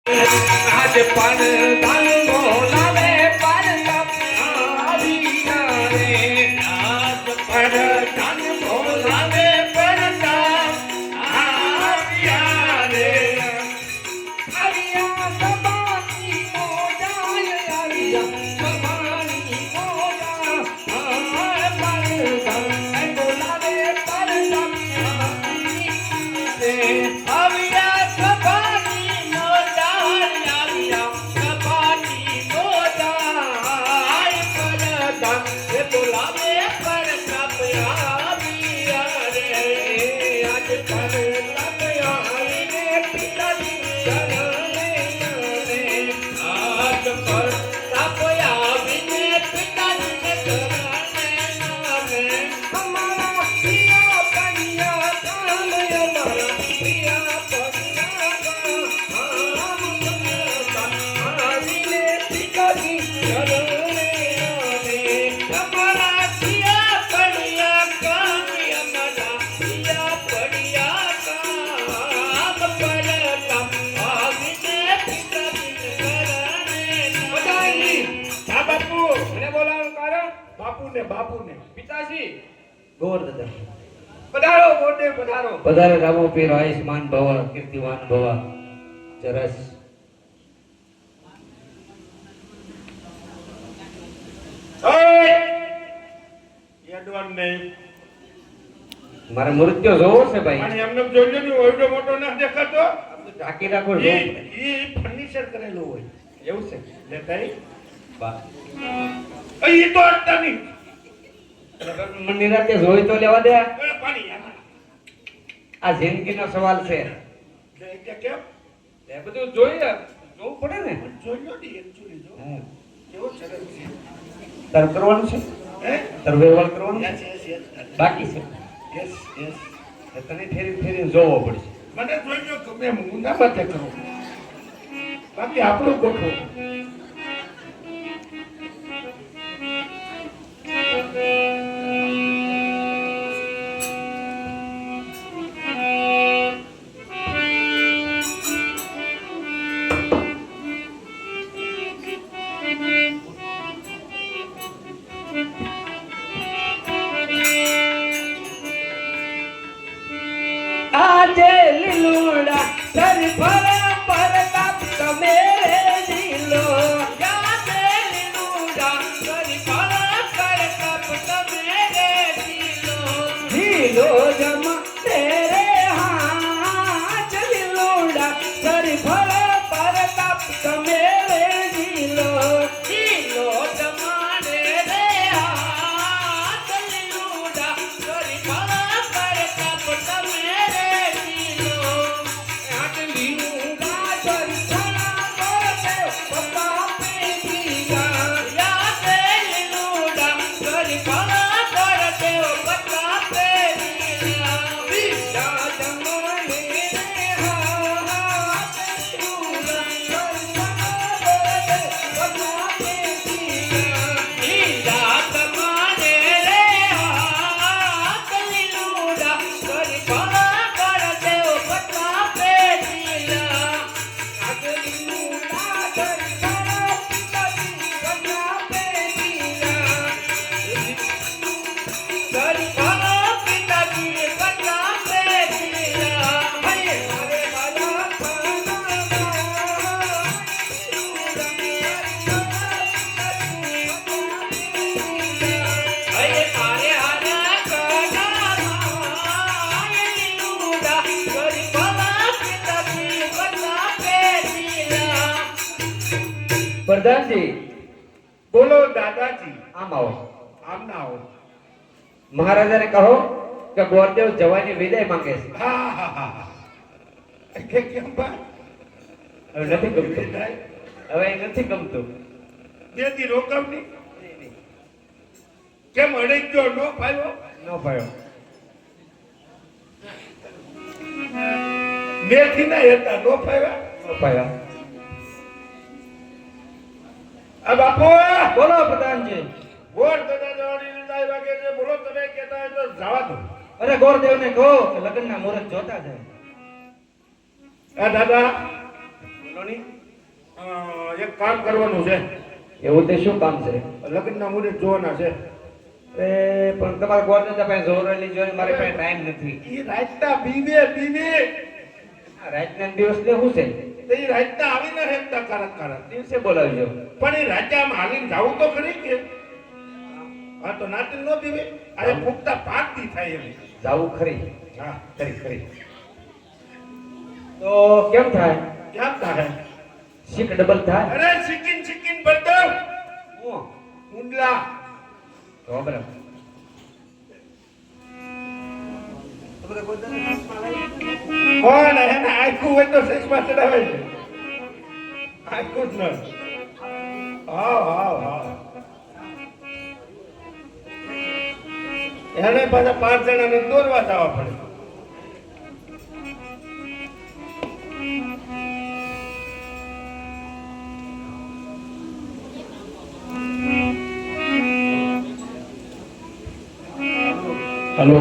आज पण धन बोलावे परताप आविया रे आज पण धन बोलावे परताप आविया रे आविया सबानी मोजाय आविया सबानी मोजा पर धन बोलावे परताप रे आविया बापू ने पिताजी गोर दादा पधारो गोटे पधारो पधारे रामो पीर आयुष्मान भव कीर्तिवान भव चरस એડવાન નહીં મારે મૃત્યુ જોવો છે ભાઈ અને એમને જોજો ને ઓયડો મોટો ના દેખાતો ઢાંકી રાખો એ ફર્નિચર કરેલું હોય એવું છે લેતાઈ બા એ તો અડતા નહીં મને રાતે જોઈ તો લેવા દે પાણી આ જિંદગીનો સવાલ છે કે કેમ એ બધું જોઈએ જોવું પડે ને જોજો ને એકચ્યુઅલી જો કેવો સરસ છે તર કરવાનું છે હે તર વ્યવહાર કરવાનું યસ યસ બાકી છે યસ યસ તને ફેરી ફેરી જોવો પડશે મને જોજો ગમે હું ના બાતે કરું બાકી આપણું ગોઠવો આજે લીલુડા સર ફર પરતાપ તમે જીલો આજે લીલુડા સર ફર પરતાપ તમે જીલો જીલો જમા તેરે હાથ લીલુડા સર ફર પરતાપ તમે જીલો જીલો જમા રે હાથ લીલુડા સર ફર પરતાપ તમે प्रधानजी बोलो दादाजी आम आओ आम ना आओ महाराजा ने कहो कि गोरदेव जवानी विदाय मांगे છે હા હા હા કે કેમ બા હવે નથી ગમતું હવે નથી ગમતું દેતી રોકમ ની કેમ અડે ગયો નો પાયો નો પાયો મેથી ના હતા નો પાયા નો પાયો આ બાપુ બોલો પ્રધાનજી ગોર દાદા જવાની લીધા વાગે છે બોલો તમે કહેતા હોય તો જવા દો અરે ગોરદેવ ને કહો કે લગ્નના મુહૂર્ત જોતા જાય આ દાદા બોલો ની એક કામ કરવાનું છે. એવું તે શું કામ છે? લગ્નના મુહૂર્ત જોવાના છે. એ પણ તમારે ગોરદાદા પાસે જોરેલી જોઈને મારે પાસે ટાઈમ નથી. ઈ રાતના બીને આ રાતના દિવસ ને શું છે? ઈ રાતના આવીને હેતા કારક દિવસે બોલાવજો. પણ ઈ રાતે આમ હાલીને જાવું તો ખરી કે હા તો નાતી ન દીવે અરે ફૂકતા પાક દી થાય એમ જાવું ખરી. હા ખરી તો કેમ થાય? ક્યાં થાય? શીખ ડબલ થાય. અરે ચિકન બર્તર હું ઉંડલા તો બરાબર. કોણ એને આખું હોય તો સેક્સમાં ચડાવે છે આખું જ ન હા એને પાછા 5 જણાને દોરવા જવા પડે. हेलो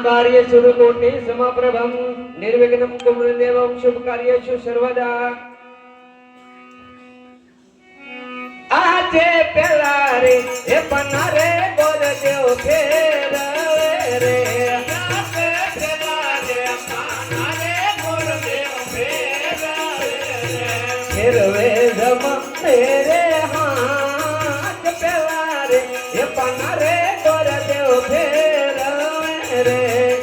कार्य शुभ कोटि समाप्रभम निर्विघ्नं कुर्वन्देवं शुभ कार्येषु सर्वदा. આજે પેલા રે એ પનારે ગોરદેવ ફેરવે રે. આજે પેલા રે પનારે ગોરદેવ ફેરવે ફેરવે જમ મેરે હાથ પેલા રે એ પનારે ગોરદેવ ફેરવે રે.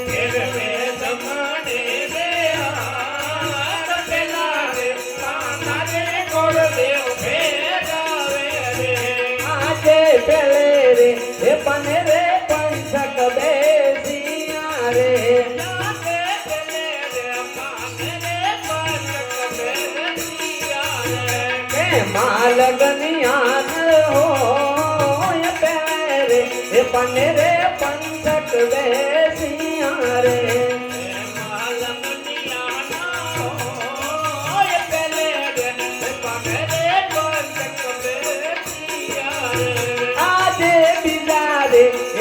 ફેરવે જમણે રે હાથ પેલા રે પનારે ગોરદેવ પેલે રે એ પને રે પંચક બેસિયા રે. પેલે રે પને રે પંચક બેસિયા રે. કે માલગનિયાન હોય પેલે રે એ પને રે પંચક બેસિયા રે.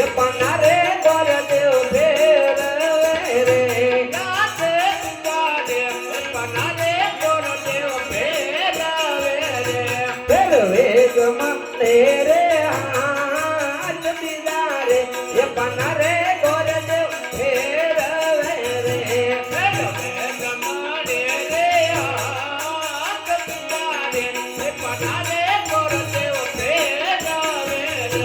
એ પનારે ગોરદેવ ફેરવે રે. ગાતે ગાતે પનારે ગોરદેવ ફેરવે રે. ફેરવે ગમને રે હાથ બિદારે એ પનારે ગોરદેવ ફેરવે રે. ફેરવે ગમને રે હાથ બિદારે એ પનારે ગોરદેવ ફેરવે રે.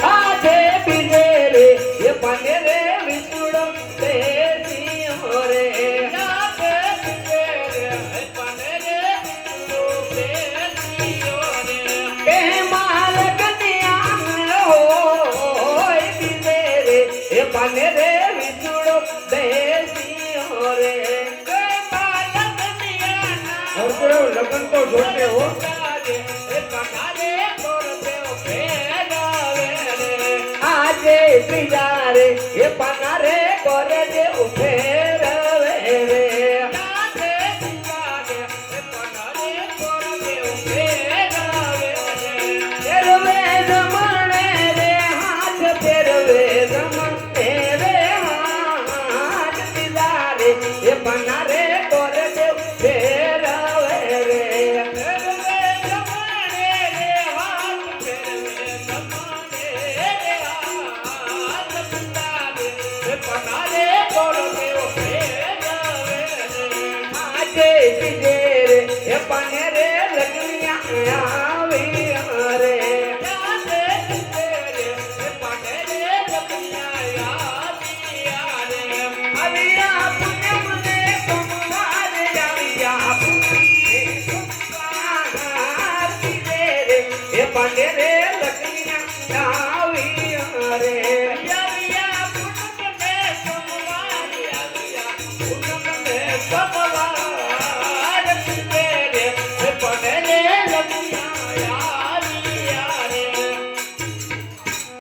આજે બીજે રે એ પને રે વિસુડમ બેસિયો રે. આજે બીજે રે એ પને રે વિસુડમ બેસિયો રે. કે માલગનિયાન હોય બીજે રે એ પને રે વિસુડમ બેસિયો રે. કે માલગનિયાન લગન તો જોતે હો એ પનારે ગોરદેવ ફેરવે રે. આજે બીજા રે એ પનારે ગોરદેવ ફેરવે રે. આજે બીજા રે એ પનારે ગોરદેવ ફેરવે રે. ફેરવે રમણે રે હાથ ફેરવે રમણે રે હાથ બીજા રે એ પનારે ગોરદેવ ફેરવે રે. ફેરવે રમણે રે હાથ ફેરવે રમણે રે હાથ બીજા રે એ પનારે ગોરદેવ ફેરવે રે. આજે બીજે રે એ પને રે લગનિયા આવ્યા રે. આજે બીજે રે એ પને રે લગનિયા આવ્યા રે. આવ્યા પુણ્યમ ને સોમવાર આવ્યા પુણ્યમ ને સોમવાર બીજે રે એ પને રે લગનિયા આવ્યા રે. આવ્યા પુણ્યમ ને સોમવાર આવ્યા પુણ્યમ ને સોમવાર